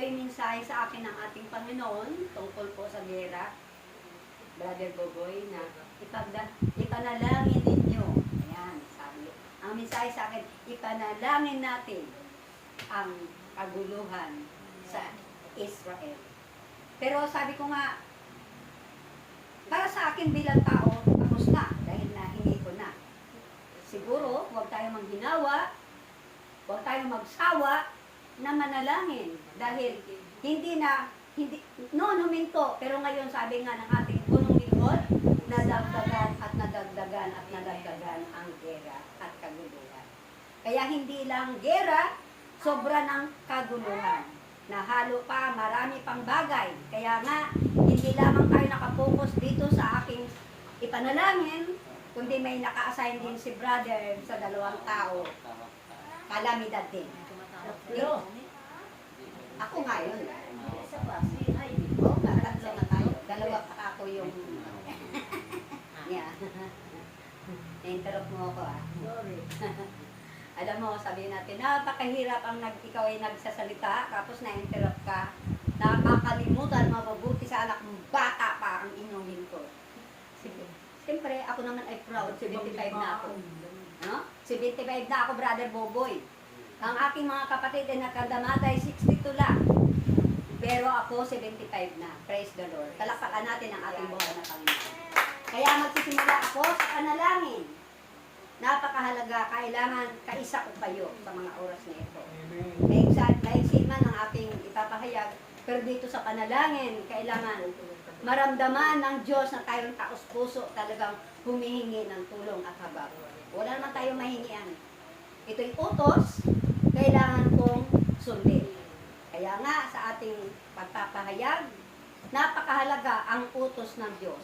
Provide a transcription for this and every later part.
ay mensahe sa akin ng ating Panginoon tungkol po sa gera, Brother Boboy, na ipanalangin ninyo. Ayan, sabi. Ang mensahe sa akin, ipanalangin natin ang kaguluhan sa Israel. Pero sabi ko nga, para sa akin bilang tao, tapos na, dahil nahingi ko na. Siguro, huwag tayong manghinawa, huwag tayong magsawa na manalangin. Dahil noon huminto, pero ngayon sabi nga ng ating punong lingkod, nadagdagan at nadagdagan at nadagdagan ang gera at kaguluhan. Kaya hindi lang gera, sobra ng kaguluhan. Nahalo pa, marami pang bagay. Kaya nga, hindi lamang tayo nakapokus dito sa aking ipanalangin, kundi may naka-assign din si brother sa dalawang tao. Kalamidad din. Ako nga yun. Isa pa, si Heidi. Oo nga, tatlo na tayo. Dalawa pa ako yung... Yeah. Na-interrupt mo ako Sorry. Alam mo, sabihin natin, napakahirap ang ikaw ay nagsasalita, tapos na-interrupt ka. Nakakalimutan, mabubuti sa anak mong bata pa ang inyong lingkod. Siyempre, ako naman ay proud, 75 na ako. No? 75 na ako, Brother Boboy. Ang aking mga kapatid ay nakadamatay 62 lang. Pero ako 75 na. Praise the Lord. Palakpakan natin ang ating buhay na Panginoon. Kaya magsisimula ako sa panalangin. Napakahalaga, kailangan kaisa ko kayo sa mga oras na ito. Kahit man ang ating ipapahayag, pero dito sa panalangin, kailangan maramdaman ng Diyos na tayong taos puso talagang humihingi ng tulong at habag. Wala naman tayong mahingian. Ito'y utos, kailangan kong sundin. Kaya nga sa ating pagpapahayag, napakahalaga ang utos ng Diyos.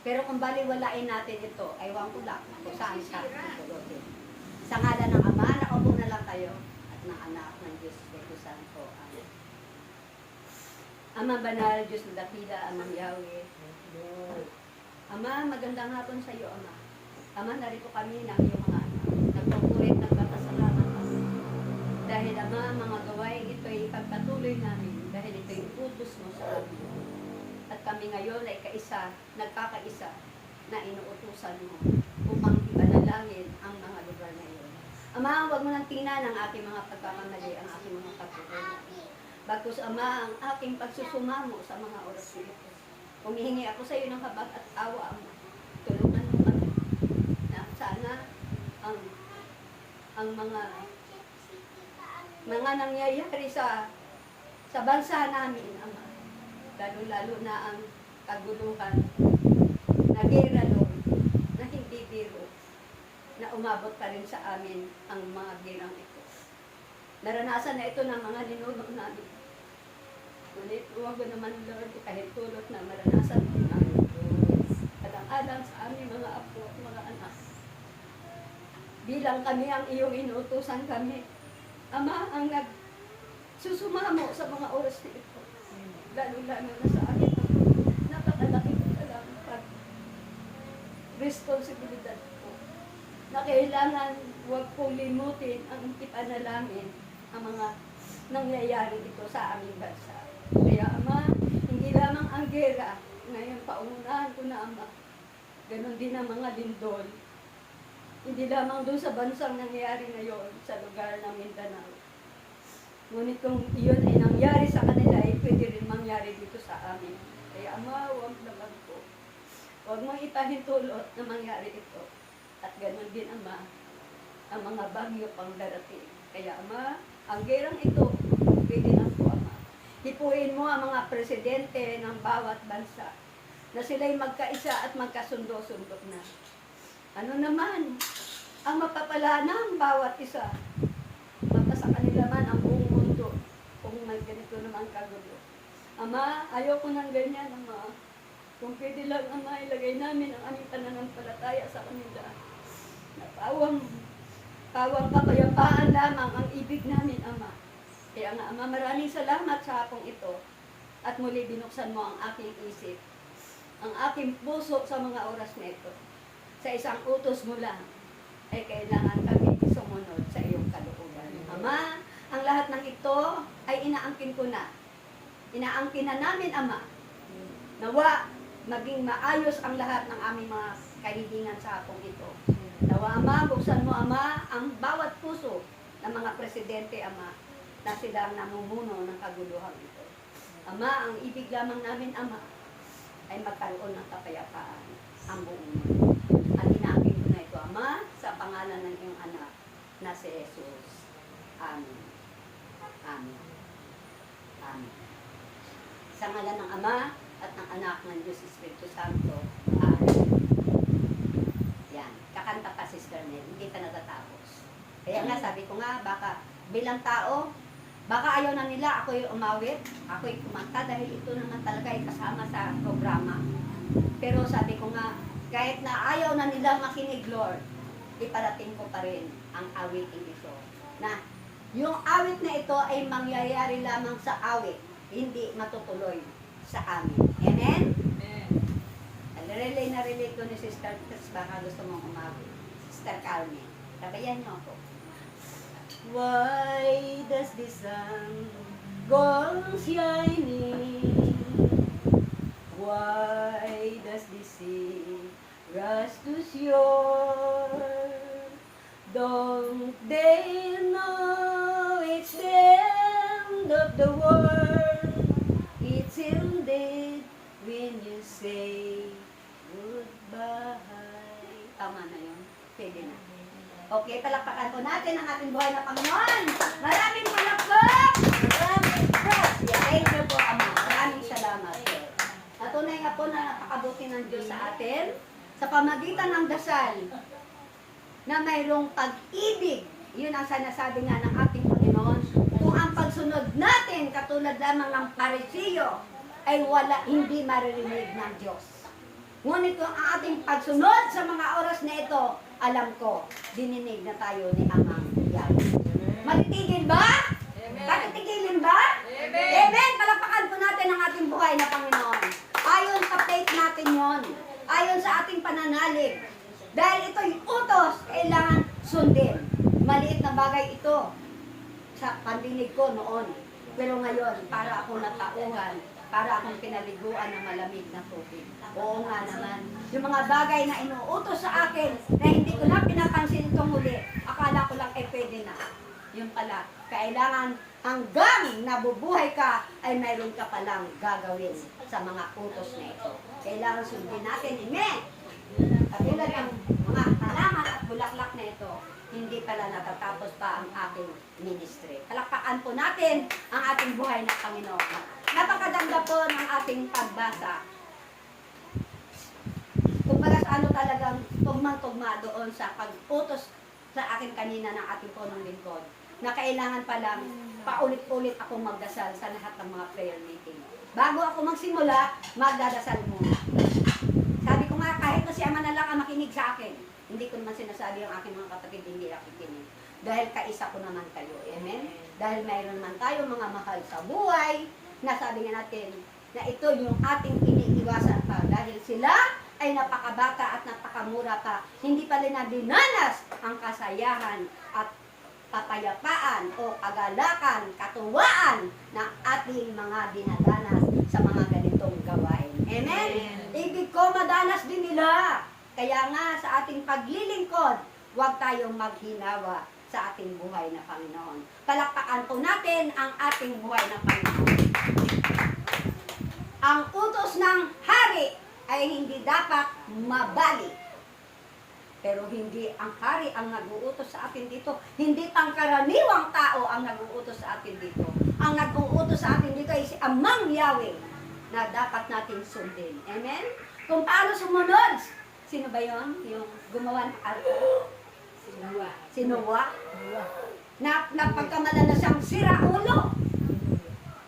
Pero kung baliwalain natin ito, aywan ko lang kung saan siya pupulutin. Sa ngalan ng Ama, nakaupo na lang tayo at ng Anak ng Diyos, Espiritu Santo. Amen. Ama banal, Diyos na dakila, Amang Yahweh. Ama, magandang hapon sa iyo, Ama. Ama, narito kami ng iyong mga anak. Nagpupulit, nagpapasalamat kami. Dahil Ama, mga gawain ito'y ipagpatuloy namin. Dahil ito'y utos mo sa amin. At kami ngayon ay nagkakaisa na inuutusan mo upang ipanalangin ang mga lugar na iyon. Ama, huwag mo nang tingnan ang aking mga pagkakamali, ang aking mga pagkukulang. Bagkus, Ama, ang aking pagsusumamo sa mga oras na ito. Humihingi ako sa iyo ng habag at awa, Ama. Tulungan mo kami na sana ang mga nangyayari sa bansa namin, Ama. Lalo-lalo na ang kaguluhan na gera, Lord, na hindi biro, na umabot pa rin sa amin ang mga gerang ito. Naranasan na ito ng mga ninuno namin. Ngunit huwag ko naman, Lord, kahit tulot na maranasan din namin. Alang-alang sa aming mga apo at mga anak. Bilang kami ang iyong inuutusan kami, Ama, ang nagsusumamo sa mga oras na ito. Lalo-lalo na sa akin, napakalaki ko talagang responsibilidad ko na kailangan huwag kong limutin ang ipanalangin ang mga nangyayari dito sa aming bansa. Kaya Ama, hindi lamang ang gera, ngayon paunahan ko na Ama, ganon din ang mga lindol. Hindi lamang doon sa bansang nangyayari ngayon sa lugar ng Mindanao. Ngunit kung iyon ay nangyari sa kanila, ay pwede rin mangyari dito sa amin. Kaya Ama, huwag naman po. Huwag mong ipahintulot na mangyari ito. At ganoon din Ama, ang mga bagyo pang darating. Kaya Ama, ang gerang ito, pwede lang po Ama. Hipuin mo ang mga presidente ng bawat bansa na sila'y magkaisa at magkasundo-sundo na. Ano naman ang mapapala ng bawat isa? Mapasa kanila man ang buong mundo kung may ganito naman kagulo. Ama, ayoko ng ganyan, Ama. Kung pwede lang, Ama, ilagay namin ang aming pananampalataya sa kanila. Na pawang kapayapaan lamang ang ibig namin, Ama. Kaya nga, Ama, maraming salamat sa hapong ito. At muli binuksan mo ang aking isip, ang aking puso sa mga oras na ito. Sa isang utos mo lang, ay kailangan kami sumunod sa iyong kalooban. Ama, ang lahat ng ito ay inaangkin inaangkin ko na. Inaangkin na namin, Ama. Nawa, maging maayos ang lahat ng aming mga kahilingan sa akong ito. Nawa, Ama, buksan mo, Ama, ang bawat puso ng mga presidente, Ama, na silang namumuno ng kaguluhan ito. Ama, ang ibig lamang namin, Ama, ay magkaroon ng kapayapaan ang buong mundo. At inaangkin ko na ito, Ama, sa pangalan ng iyong anak na si Jesus. Amen. Amen. Amen. Sa ngalan ng Ama at ng Anak ng Diyos Espiritu Santo. Amen. Yan. Kakanta pa, Sister Nel. Hindi ka natatapos. Kaya nga, sabi ko nga, baka bilang tao, baka ayaw na nila ako'y umawit, ako'y kumanta dahil ito naman talaga ay kasama sa programa. Pero sabi ko nga, kahit na ayaw na nila makinig, Lord, iparating ko pa rin ang awitin ito. Na yung awit na ito ay mangyayari lamang sa awit, hindi matutuloy sa amin. Amen? Amen. Relay na relay ko ni Sister Chris, baka gusto mong umawit. Sister Carmen, tabayan mo ako. Why does the sun go shining? Why does the sea rush to shore? Don't they know it's the end of the world? It's indeed when you say goodbye. Tama na yun. Pwede na. Okay, palakpakan po natin ang ating buhay na Panginoon. Maraming palakpak! Maraming praise! Thank you po, Ama. Maraming salamat. At tunay nga po na napakabuti ng Diyos sa atin sa pamagitan ng dasal na mayroong pag-ibig. Yun ang sinasabi nga ng ating Panginoon. Kung ang pagsunod natin, katulad lamang ng parisiyo, ay hindi maririnig ng Diyos. Ngunit kung ang ating pagsunod sa mga oras na ito, alam ko, dininig na tayo ni Amang Yahweh. Matitigil ba? Amen. Matitigilin ba? Amen. Amen! Palakpakan po natin ang ating buhay na Panginoon. Ayon sa faith natin yon, ayon sa ating pananalig. Dahil ito'y utos, kailangan sundin. Maliit na bagay ito sa pandinig ko noon. Pero ngayon, para ako natauhan, para akong pinaliguan ng malamig na tubig. Oo nga naman. Yung mga bagay na inuutos sa akin na hindi ko na pinapansin itong huli, akala ko lang pwede na. Yun pala, kailangan hanggang nabubuhay ka ay mayroon ka palang gagawin sa mga utos na ito. Kailangan sundin natin. Amen! Katulad ng mga halaman at bulaklak na ito, hindi pala natatapos pa ang aking ministry. Palakpakan po natin ang ating buhay na Panginoon. Napakaganda po ng ating pagbasa. Kumpara sa ano talagang tugmang-tugma doon sa pag-utos sa akin kanina ng ating punong lingkod, na kailangan palang paulit-ulit akong magdasal sa lahat ng mga prayer meeting. Bago ako magsimula, magdadasal muna. Sabi ko nga, kahit na si Ama na lang ang makinig sa akin, hindi ko naman sinasabi ang aking mga kapatid hindi nakikinig. Dahil kaisa ko naman kayo. Amen? Dahil mayroon man tayo mga mahal sa buhay, na sabi nga natin, na ito yung ating iniiwasan pa. Dahil sila ay napakabata at napakamura pa. Hindi pa rin na dinanas ang kasayahan at kapayapaan o kagalakan, katuwaan ng ating mga dinadanas sa mga ganitong gawain. Amen? Ibig ko madanas din nila. Kaya nga sa ating paglilingkod, huwag tayong maghinawa sa ating buhay na Panginoon. Palakpakan po natin ang ating buhay na Panginoon. Ang utos ng hari ay hindi dapat mabali. Pero hindi ang hari ang nag-uutos sa atin dito. Hindi pangkaraniwang tao ang nag-uutos sa atin dito. Ang nag-uutos sa atin dito ay si Amang Yahweh na dapat natin sundin. Amen? Kung paano sumunod, sino ba yon? Yung gumawa ng arko? Si Noah. Na pagkamala na siyang siraulo.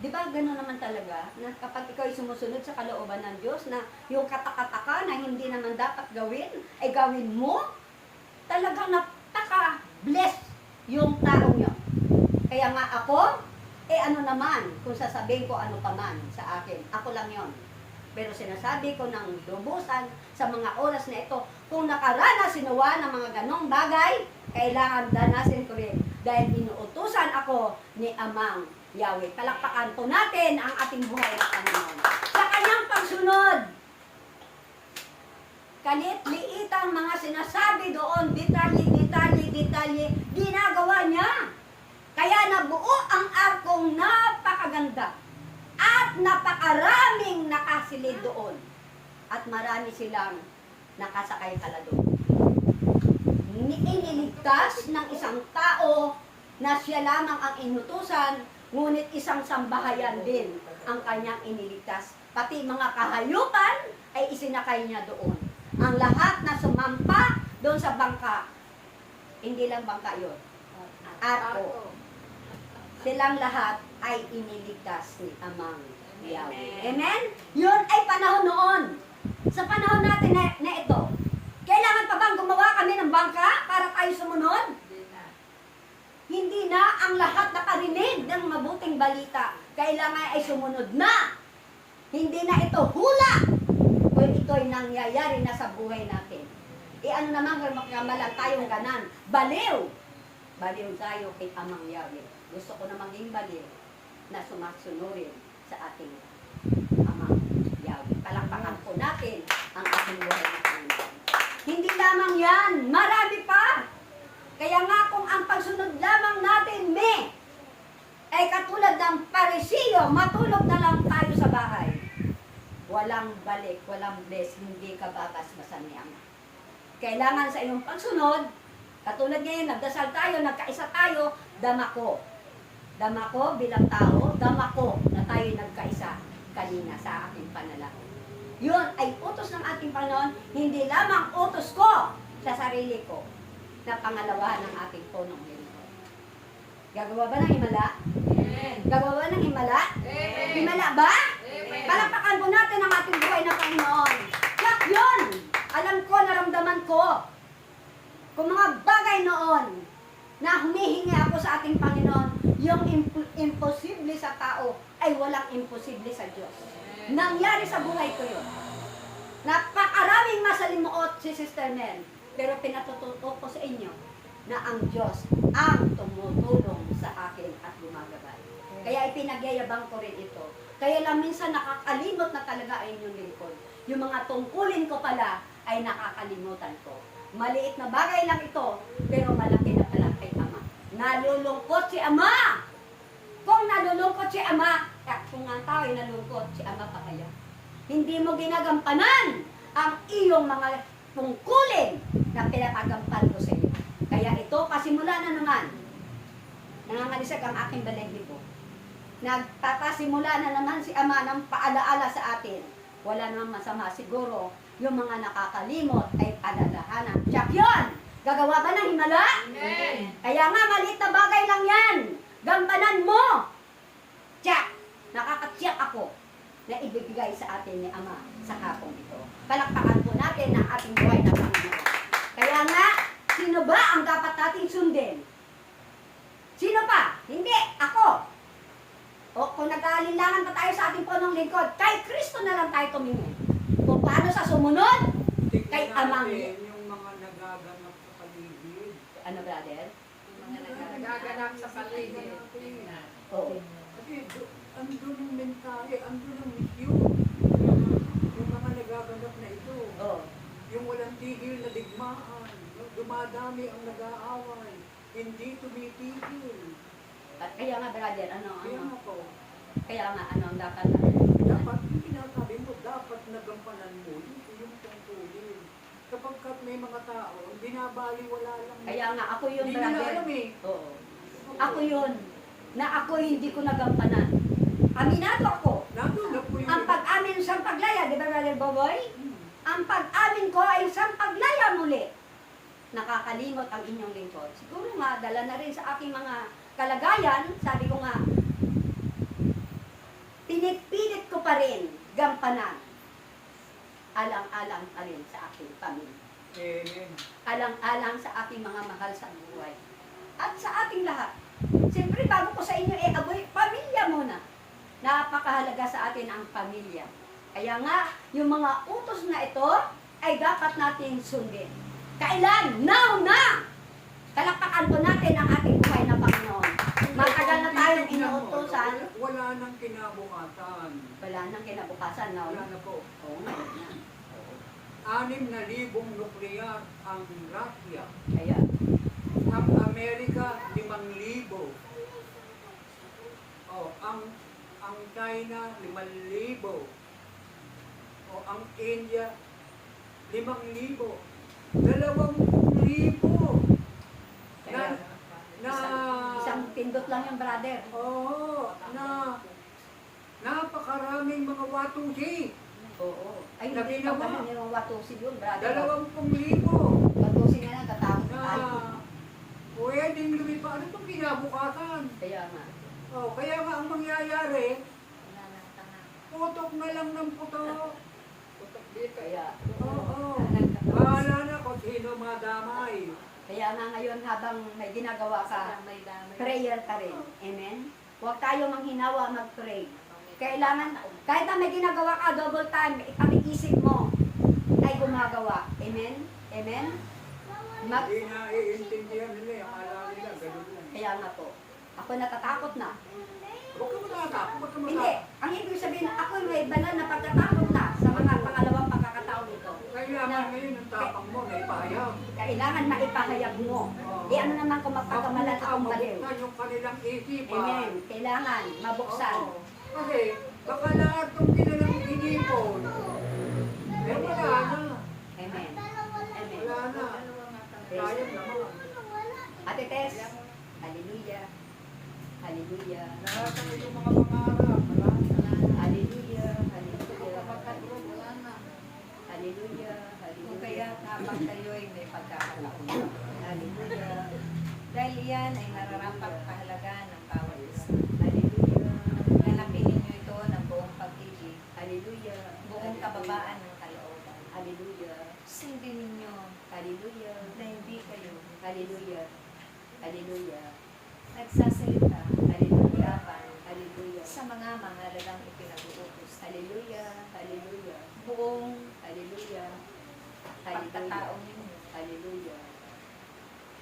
Di ba gano'n naman talaga? Na kapag ikaw ay sumusunod sa kalooban ng Diyos, na yung katakataka na hindi naman dapat gawin, ay gawin mo, talagang napaka-bless yung taong yun. Kaya nga ako, ano naman, kung sasabihin ko ano pa man sa akin, ako lang yon. Pero sinasabi ko ng lubusan sa mga oras na ito, kung nakaranas si Noah ng mga ganong bagay, kailangan danasin ko rin dahil inuutusan ako ni Amang Yahweh. Palakpakan po natin ang ating buhay na Panginoon. Sa kanyang pagsunod, kalit-liitang mga sinasabi doon, detalye, ginagawa niya. Kaya nabuo ang arkong napakaganda at napakaraming nakasilid doon. At marami silang nakasakay pala doon. Iniligtas ng isang tao na siya lamang ang inutusan, ngunit isang sambahayan din ang kanyang iniligtas. Pati mga kahayupan ay isinakay niya doon. Ang lahat na sumampa doon sa bangka, hindi lang bangka yun, arko. Silang lahat ay iniligtas ni Amang Yahweh. Amen? Yun ay panahon noon. Sa panahon natin na ito, kailangan pa bang gumawa kami ng bangka para tayo sumunod? Hindi na. Ang lahat nakarinig ng mabuting balita. Kailangan ay sumunod na. Hindi na ito hula. Kung ito'y nangyayari na sa buhay natin. Ano naman kung makamalan tayong ganan? Baliw. Baliw tayo kay Amang Yahweh. Gusto ko na maging baliw na sumasunurin sa ating Amang Yahweh. Palakpakan po natin ang ating buhay na Panginoon. Hindi lamang yan, marami pa. Kaya nga kung ang pagsunod lamang natin, ay katulad ng Parisiyo, matulog na lang tayo sa bahay. Walang balik, walang bless, hindi ka babasbasan ni Ama. Kailangan sa iyong pagsunod, katulad ngayon, nagdasal tayo, nagkaisa tayo, dama ko. Dama ko bilang tao, dama ko na tayo nagkaisa kanina sa ating panalangin. Yun ay utos ng ating Panginoon, hindi lamang utos ko sa sarili ko na pangalawa ng ating punong lingkod. Gagawa ba ng himala? Amen. Gagawa ba ng himala? Amen. Himala ba? Amen. Palakpakan po natin ang ating buhay na Panginoon. Yak yun! Alam ko, naramdaman ko. Kung mga bagay noon na humihingi ako sa ating Panginoon, yung imposible sa tao ay walang imposible sa Diyos. Nangyari sa buhay ko yun. Napakaraming masalimuot si Sister Nel, pero pinatututo ko sa inyo na ang Diyos ang tumutulong sa akin at gumagabay. Kaya ipinagyayabang ko rin ito. Kaya lang minsan nakakalimot na talaga ay inyong lingkod. Yung mga tungkulin ko pala ay nakakalimutan ko. Maliit na bagay lang ito, pero malaki na pala kay Ama. Nalulungkot si Ama! Kung nalulungkot si Ama, kung ang tao ay nalulungkot, si Ama pa kaya. Hindi mo ginagampanan ang iyong mga tungkulin na pinagagampan ko sa iyo. Kaya ito, pasimula na naman. Nangangalisag ang aking balahibo. Nagpapasimula na naman si Ama ng paalaala sa atin. Wala namang masama. Siguro, yung mga nakakalimot ay alalahanan. Tiyak yun! Gagawa ba ng himala? Amen. Kaya nga, maliit na bagay lang yan. Gampanan mo! Tiyak! Nakakatiyak ako na ibibigay sa atin ni Ama sa hapong ito. Palakpakan po natin ang ating buhay na Panginoon. Kaya nga, sino ba ang dapat nating sundin? Sino pa? Hindi, ako. O kung nag-aalinlangan pa tayo sa ating punong lingkod, kay Kristo na lang tayo tumingin. Kung paano sa sumunod, kay Amang. Yung mga nagaganap sa paligid. Ano, brother? Mga nagaganap sa paligid. Oo. Kasi andun ang mensahe, andun ang misyon. Yung mga nagaganap na ito. Oo. Yung walang tigil na digmaan. Yung dumadami ang nag-aaway. Hindi tumitigil. At kaya nga, brother, Kaya nga po, kaya nga, ang dapat natin? dapat, yung sinasabi mo, dapat nagampanan mo yung tungkulin. Kapag may mga tao, binabaliwala lang. Kaya nga, ako yun, Hindi nila brother. alam eh. Oo. Ako yun, na ako hindi ko nagampanan. Aminado ako. Nandun na po yung... Ang pag-amin sa paglaya, di ba, Brother Boboy? Ang pag-amin ko ay isang paglaya muli. Nakakalimot ang inyong lingkod. Siguro nga, dala na rin sa aking mga kalagayan, sabi ko nga, pinipilit ko pa rin gampanan. Alang-alang pa rin sa aking pamilya. Amen. Alang-alang sa aking mga mahal sa buhay. At sa ating lahat. Siyempre, bago ko sa inyo aboy, pamilya muna. Napakahalaga sa atin ang pamilya. Kaya nga, yung mga utos na ito ay dapat nating sundin. Kailan? Now na! Kalakpakan po natin ang ating buhay na Panginoon. Matagal na tayong inuutosan. Wala nang kinabukasan. Wala nang kinabukasan, no? Wala na po. Oo, ngayon na. 6,000 nuklear ang Russia. Kaya, Ang Amerika, 5,000. Oh, ang China, 5,000. O ang India, 5,000. 20,000. kaya, Na, isang pindot lang yung brother. oo, napakaraming mga watusi. Oo. Ay, Na hindi ginawa. pa ganun yung watusi yun, brother. 20,000. Watusi nga lang, katakot Na tayo. pwedeng lumipa. Ano itong kinabukasan? Kaya nga. Oh, kaya nga ang mangyayari, putok na lang ng putok. Putok dito. Kaya, Oo. Bahala na kung sino madamay. kaya nga ngayon habang may ginagawa ka, May dami. prayer ka rin. Amen? Huwag tayo manghinawa mag-pray. Kailangan, kahit na may ginagawa ka double time, ipag-isip mo ay gumagawa. Amen? Amen? Mag Hindi na iintindihan nila. Akala nila, ganun lang. Kaya nga po, ako natatakot na. Huwag ka matakot, huwag ka Hindi, matakot. ang ibig sabihin, ako may banal na pagkatakot na sa mga pangalawang pagkakataon nito. Kailangan ngayon ang tapang mo na ipahayag. Kailangan maipahayag mo. Eh ano naman kung magpagkamalan akong baliw. Mabuksan yung kanilang isipan. Amen. Kailangan mabuksan. Oo. Kasi baka lahat ng kanilang inipon, eh wala na. Amen. Amen. Wala na. Sayang naman. Ate Tess, hallelujah. Hallelujah. Lahat ng yung mga pangarap, wala na. Hallelujah. Hallelujah. Wala na. Hallelujah. Kung Hallelujah. kaya habang kayo'y may pagkakataon. Hallelujah. Dahil yan ay nararapat kahalaga ng bawat isa. Hallelujah. Ganapin ninyo ito ng buong pag-ibig, Hallelujah. buong kababaan ng kalooban. Hallelujah. Sundin ninyo Hallelujah. na hindi kayo Hallelujah. Hallelujah. nagsasalita Hallelujah. laban Hallelujah. sa mga mahalagang ipinag-uutos. Hallelujah. Hallelujah. Buong Hallelujah. pagkataong ninyo Hallelujah.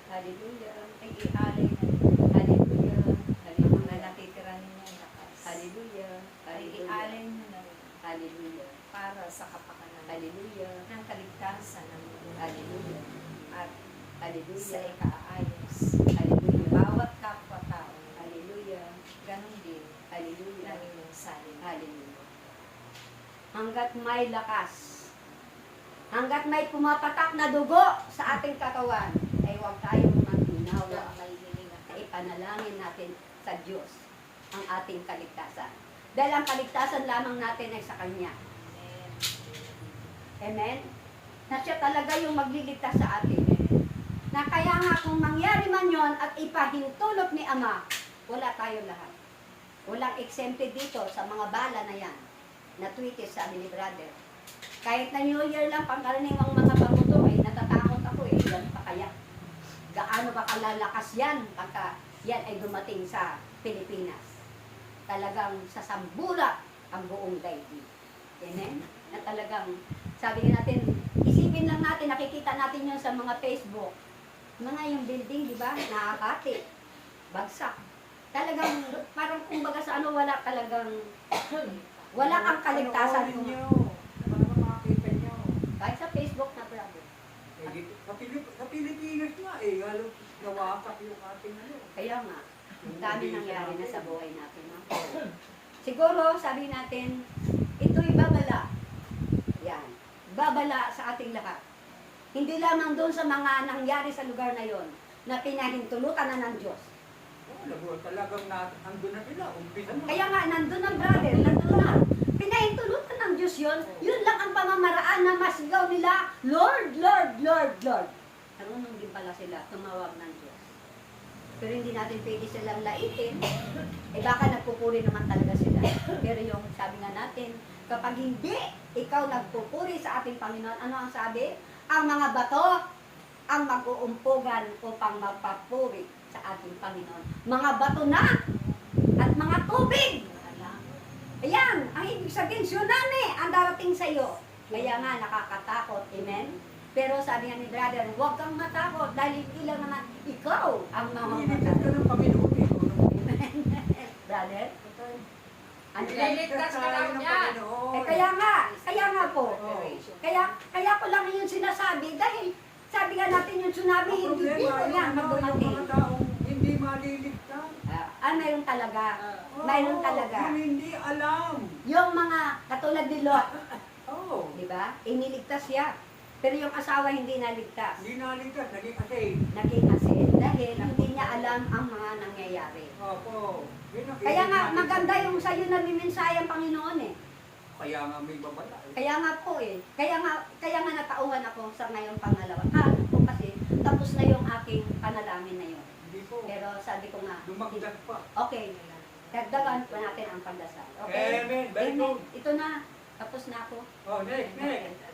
Hallelujah. ay ialay na ninyo. Hallelujah. Mga Hallelujah. natitira ninyong lakas Hallelujah. ay Hallelujah. ialay nyo na rin Hallelujah. para sa kapakanan Hallelujah. ng kaligtasan ng mundo Hallelujah. at sa Hallelujah. ikaayos Hallelujah. bawat kapwa-tao. Hallelujah. Ganon din Hallelujah. ng inyong salin. Hallelujah. Hanggat may lakas, hanggat may pumapatak na dugo sa ating katawan, ay huwag tayong maghinawa. Na ipanalangin natin sa Diyos ang ating kaligtasan. Dahil ang kaligtasan lamang natin ay sa Kanya. Amen. Amen? Na siya talaga yung magliligtas sa atin. Na kaya nga kung mangyari man yon at ipahintulot ni Ama, wala tayo lahat. Walang exempted dito sa mga bala na yan. Na tweetis sabi ni brother. Kahit na New Year lang, pangkaraniwang mga baguto, ay natatakot ako eh. Yan pa kaya. Gaano ba kalalakas yan pagka yan ay dumating sa Pilipinas. Talagang sasambula ang buong daigdig. Amen? Na talagang, sabi natin, isipin lang natin, nakikita natin yun sa mga Facebook. Mga yung building, di ba? Nakakati. Bagsak. Talagang, parang kumbaga sa ano, wala talagang, wala kang kaligtasan. Panoorin niyo. Para makakita niyo. Kahit sa Facebook na brother. Eh, sa Pilipinas nga eh, halos nawasak yung ating ano. Kaya nga, ang dami nangyari na sa buhay natin. No? Siguro, sabi natin, ito'y babala. Yan. Babala sa ating lahat. Hindi lamang doon sa mga nangyari sa lugar na yon na pinahintulutan na ng Diyos. Oh, talagang nandun na sila. Umpisa na. Kaya nga, nandun ang brother, nandun na. Pinahintulutan ng Diyos yon. Yun lang ang pamamaraan na masigaw nila, Lord, Lord, Lord, Lord. Marunong din pala sila tumawag ng Diyos. Pero hindi natin pwede silang laitin. Eh baka nagpupuri naman talaga sila. Pero yung sabi nga natin, kapag hindi ikaw nagpupuri sa ating Panginoon, ano ang sabi? Ang mga bato ang mag-uumpugan upang magpapuri sa ating Panginoon. Mga bato na at mga tubig. Ayan, ang ibig sabihin, tsunami ang darating sa iyo. Kaya nga nakakatakot. Amen? Pero sabi nga ni brother, huwag kang matakot dahil hindi lang naman ikaw ang Iniligtas ka mamamatay. ng Panginoon eh. Brother, ano yan? Iniligtas ka daw niyan. Eh, kaya nga po. Oo. Kaya ko lang yung sinasabi dahil sabi nga natin yung tsunami, Ang hindi dito problema, yan yung magdumating. mga taong hindi maliligtas. Mayroon talaga. Oo, Mayroon talaga. Yung hindi alam. Yung mga katulad ni Lot, Oo. di ba? Iniligtas siya. Pero yung asawa hindi naligtas. Hindi naligtas, naging kasi. Naging asin dahil hindi niya alam ang mga nangyayari. Opo. Yun ang Kaya nga naligtas. maganda yung sa'yo nagmimensahe ang Panginoon eh. Kaya nga may babala. Kaya nga po eh. Kaya nga natauhan ako sa ngayong pangalawa. Po kasi tapos na yung aking panalangin na yun. Hindi po. Pero sabi ko nga, Dumagdag pa. okay, dagdagan pa natin ang pagdasal. Okay? Amen. Very Amen. good. Ito na. Tapos na ako. Oh, next. Okay. Next.